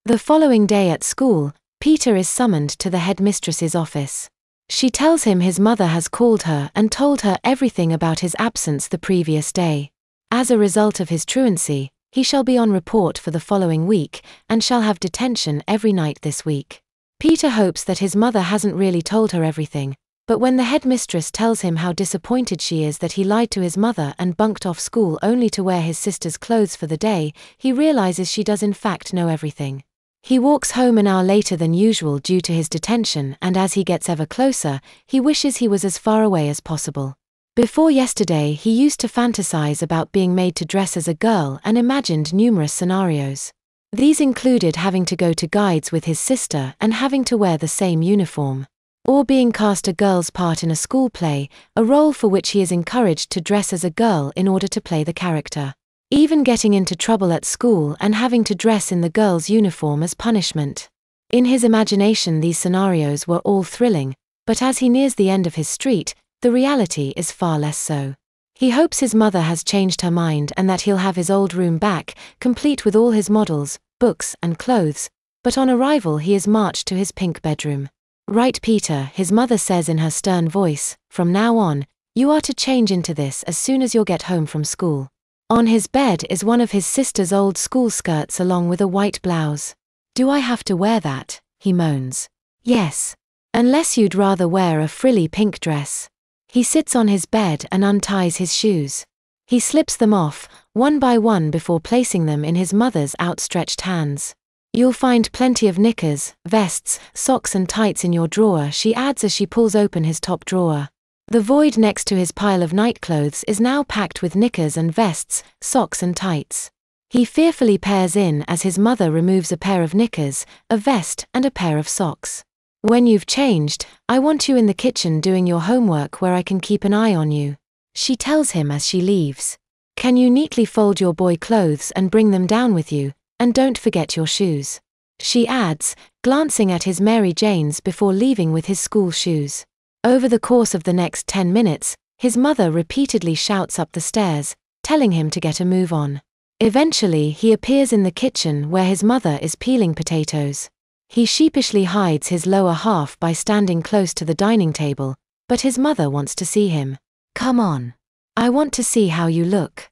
The following day at school, Peter is summoned to the headmistress's office. She tells him his mother has called her and told her everything about his absence the previous day. As a result of his truancy, he shall be on report for the following week, and shall have detention every night this week. Peter hopes that his mother hasn't really told her everything, but when the headmistress tells him how disappointed she is that he lied to his mother and bunked off school only to wear his sister's clothes for the day, he realizes she does in fact know everything. He walks home an hour later than usual due to his detention, and as he gets ever closer, he wishes he was as far away as possible. Before yesterday, he used to fantasize about being made to dress as a girl and imagined numerous scenarios. These included having to go to guides with his sister and having to wear the same uniform, or being cast a girl's part in a school play, a role for which he is encouraged to dress as a girl in order to play the character. Even getting into trouble at school and having to dress in the girl's uniform as punishment. In his imagination, these scenarios were all thrilling, but as he nears the end of his street, the reality is far less so. He hopes his mother has changed her mind and that he'll have his old room back, complete with all his models, books, and clothes, but on arrival he is marched to his pink bedroom. "Right, Peter," his mother says in her stern voice, "from now on, you are to change into this as soon as you get home from school." On his bed is one of his sister's old school skirts along with a white blouse. "Do I have to wear that?" he moans. "Yes. Unless you'd rather wear a frilly pink dress." He sits on his bed and unties his shoes. He slips them off, one by one before placing them in his mother's outstretched hands. "You'll find plenty of knickers, vests, socks and tights in your drawer," she adds as she pulls open his top drawer. The void next to his pile of nightclothes is now packed with knickers and vests, socks and tights. He fearfully peers in as his mother removes a pair of knickers, a vest and a pair of socks. "When you've changed, I want you in the kitchen doing your homework where I can keep an eye on you," she tells him as she leaves. "Can you neatly fold your boy clothes and bring them down with you, and don't forget your shoes," she adds, glancing at his Mary Janes before leaving with his school shoes. Over the course of the next 10 minutes, his mother repeatedly shouts up the stairs, telling him to get a move on. Eventually, he appears in the kitchen where his mother is peeling potatoes. He sheepishly hides his lower half by standing close to the dining table, but his mother wants to see him. "Come on. I want to see how you look."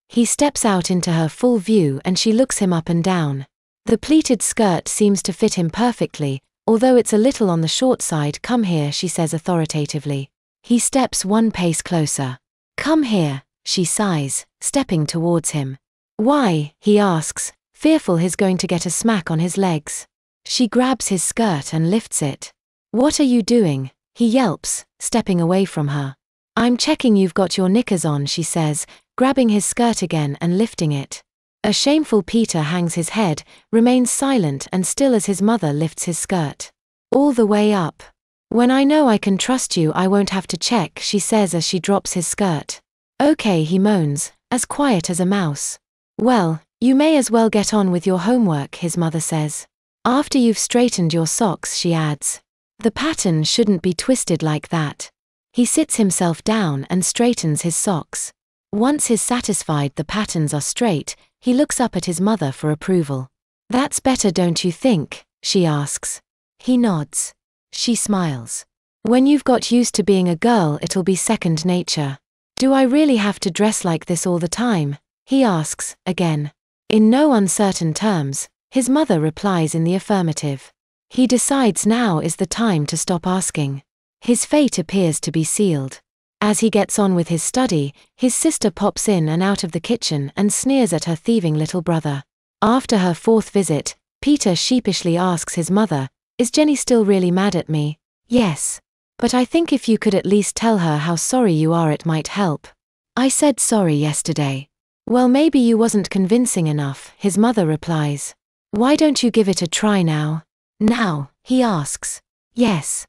He steps out into her full view and she looks him up and down. The pleated skirt seems to fit him perfectly, although it's a little on the short side. "Come here," she says authoritatively. He steps one pace closer. "Come here," she sighs, stepping towards him. "Why?" he asks, fearful he's going to get a smack on his legs. She grabs his skirt and lifts it. "What are you doing?" he yelps, stepping away from her. "I'm checking you've got your knickers on," she says, grabbing his skirt again and lifting it. A shameful Peter hangs his head, remains silent and still as his mother lifts his skirt. "All the way up. When I know I can trust you, I won't have to check," she says as she drops his skirt. "Okay," he moans, as quiet as a mouse. "Well, you may as well get on with your homework," his mother says. "After you've straightened your socks," she adds. "The pattern shouldn't be twisted like that." He sits himself down and straightens his socks. Once he's satisfied the patterns are straight, he looks up at his mother for approval. "That's better, don't you think?" she asks. He nods. She smiles. "When you've got used to being a girl, it'll be second nature." "Do I really have to dress like this all the time?" he asks, again. In no uncertain terms, his mother replies in the affirmative. He decides now is the time to stop asking. His fate appears to be sealed. As he gets on with his study, his sister pops in and out of the kitchen and sneers at her thieving little brother. After her fourth visit, Peter sheepishly asks his mother, "Is Jenny still really mad at me?" "Yes. But I think if you could at least tell her how sorry you are, it might help." "I said sorry yesterday." "Well, maybe you wasn't convincing enough," his mother replies. "Why don't you give it a try now?" "Now?" he asks. "Yes.